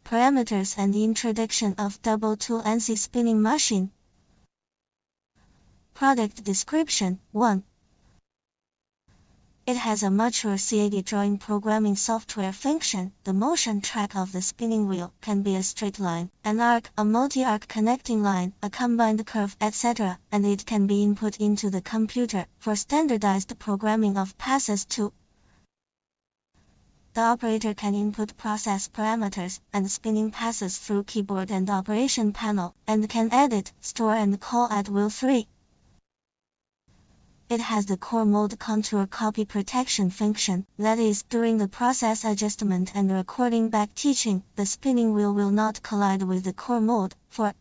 parameters and the introduction of double tool ANSI spinning machine. Product description 1. It has a mature CAD drawing programming software function. The motion track of the spinning wheel can be a straight line, an arc, a multi-arc connecting line, a combined curve, etc., and it can be input into the computer for standardized programming of passes to. The operator can input process parameters and spinning passes through keyboard and operation panel, and can edit, store and call at will. 3. It has the core mode contour copy protection function, that is, during the process adjustment and recording back teaching, the spinning wheel will not collide with the core mode. 4.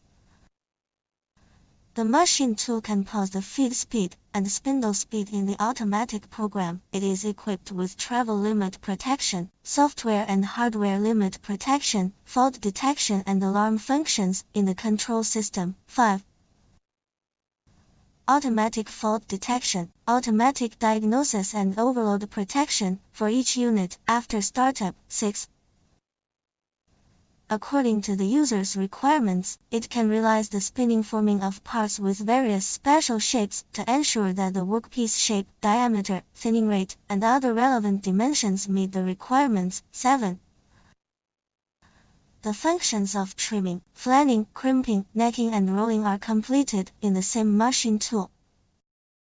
The machine tool can pause the feed speed and spindle speed in the automatic program. It is equipped with travel limit protection, software and hardware limit protection, fault detection and alarm functions in the control system. 5. Automatic fault detection, automatic diagnosis and overload protection for each unit after startup. 6. According to the user's requirements, it can realize the spinning forming of parts with various special shapes to ensure that the workpiece shape, diameter, thinning rate, and other relevant dimensions meet the requirements. 7. The functions of trimming, flattening, crimping, necking and rolling are completed in the same machine tool.